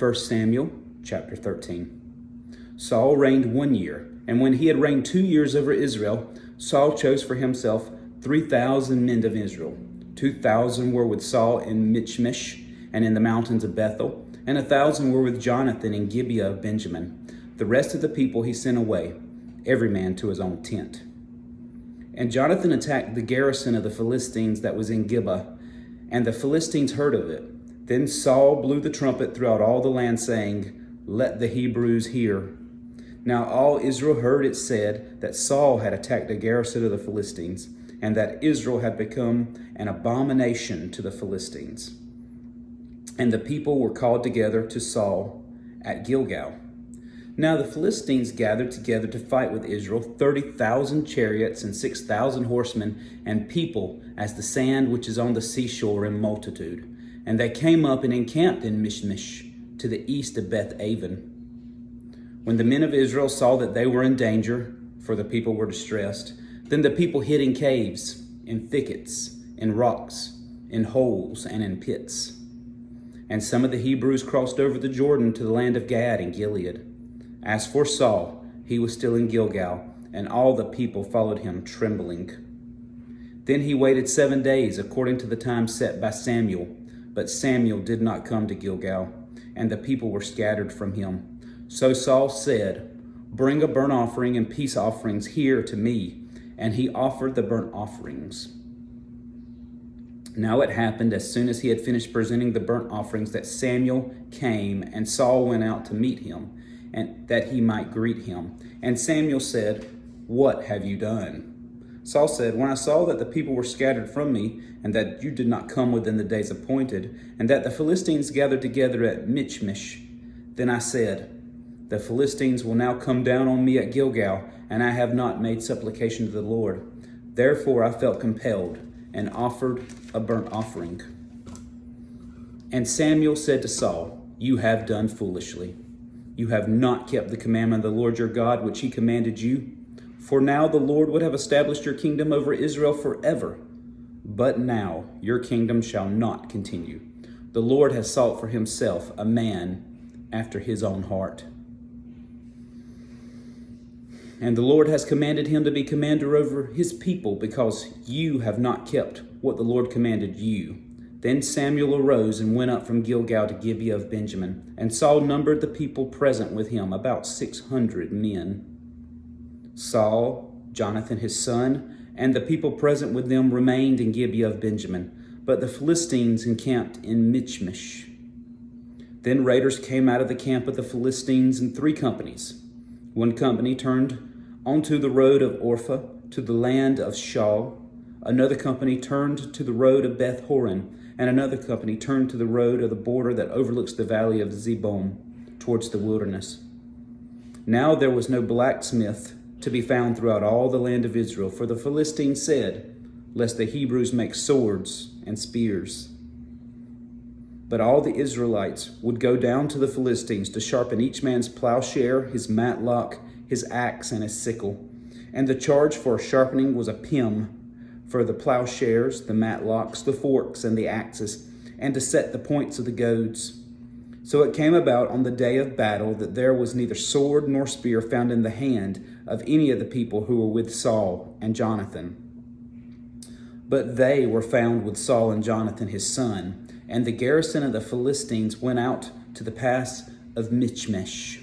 1 Samuel chapter 13. Saul reigned 1 year, and when he had reigned 2 years over Israel, Saul chose for himself 3,000 men of Israel. 2,000 were with Saul in Michmash and in the mountains of Bethel, and 1,000 were with Jonathan in Gibeah of Benjamin. The rest of the people he sent away, every man to his own tent. And Jonathan attacked the garrison of the Philistines that was in Gibeah, and the Philistines heard of it. Then Saul blew the trumpet throughout all the land, saying, "Let the Hebrews hear." Now all Israel heard it said that Saul had attacked the garrison of the Philistines, and that Israel had become an abomination to the Philistines. And the people were called together to Saul at Gilgal. Now the Philistines gathered together to fight with Israel, 30,000 chariots and 6,000 horsemen, and people as the sand which is on the seashore in multitude. And they came up and encamped in Michmash, to the east of Beth Aven. When the men of Israel saw that they were in danger, for the people were distressed, then the people hid in caves, in thickets, in rocks, in holes, and in pits. And some of the Hebrews crossed over the Jordan to the land of Gad and Gilead. As for Saul, he was still in Gilgal, and all the people followed him trembling. Then he waited 7 days according to the time set by Samuel, but Samuel did not come to Gilgal, and the people were scattered from him. So Saul said, "Bring a burnt offering and peace offerings here to me." And he offered the burnt offerings. Now it happened, as soon as he had finished presenting the burnt offerings, that Samuel came, and Saul went out to meet him, and that he might greet him. And Samuel said, "What have you done?" Saul said, "When I saw that the people were scattered from me, and that you did not come within the days appointed, and that the Philistines gathered together at Michmash, then I said, the Philistines will now come down on me at Gilgal, and I have not made supplication to the Lord. Therefore I felt compelled, and offered a burnt offering." And Samuel said to Saul, "You have done foolishly. You have not kept the commandment of the Lord your God, which he commanded you. For now the Lord would have established your kingdom over Israel forever. But now your kingdom shall not continue. The Lord has sought for himself a man after his own heart. And the Lord has commanded him to be commander over his people, because you have not kept what the Lord commanded you." Then Samuel arose and went up from Gilgal to Gibeah of Benjamin. And Saul numbered the people present with him, about 600 men. Saul, Jonathan his son, and the people present with them remained in Gibeah of Benjamin, but the Philistines encamped in Michmash. Then raiders came out of the camp of the Philistines in 3 companies. One company turned onto the road of Orpha to the land of Shaul. Another company turned to the road of Beth Horon, and another company turned to the road of the border that overlooks the valley of Zebulun towards the wilderness. Now there was no blacksmith to be found throughout all the land of Israel, for the Philistines said, "Lest the Hebrews make swords and spears." But all the Israelites would go down to the Philistines to sharpen each man's plowshare, his matlock, his axe, and his sickle. And the charge for sharpening was a pim for the plowshares, the matlocks, the forks, and the axes, and to set the points of the goads. So it came about on the day of battle that there was neither sword nor spear found in the hand of any of the people who were with Saul and Jonathan. But they were found with Saul and Jonathan his son, and the garrison of the Philistines went out to the pass of Michmash.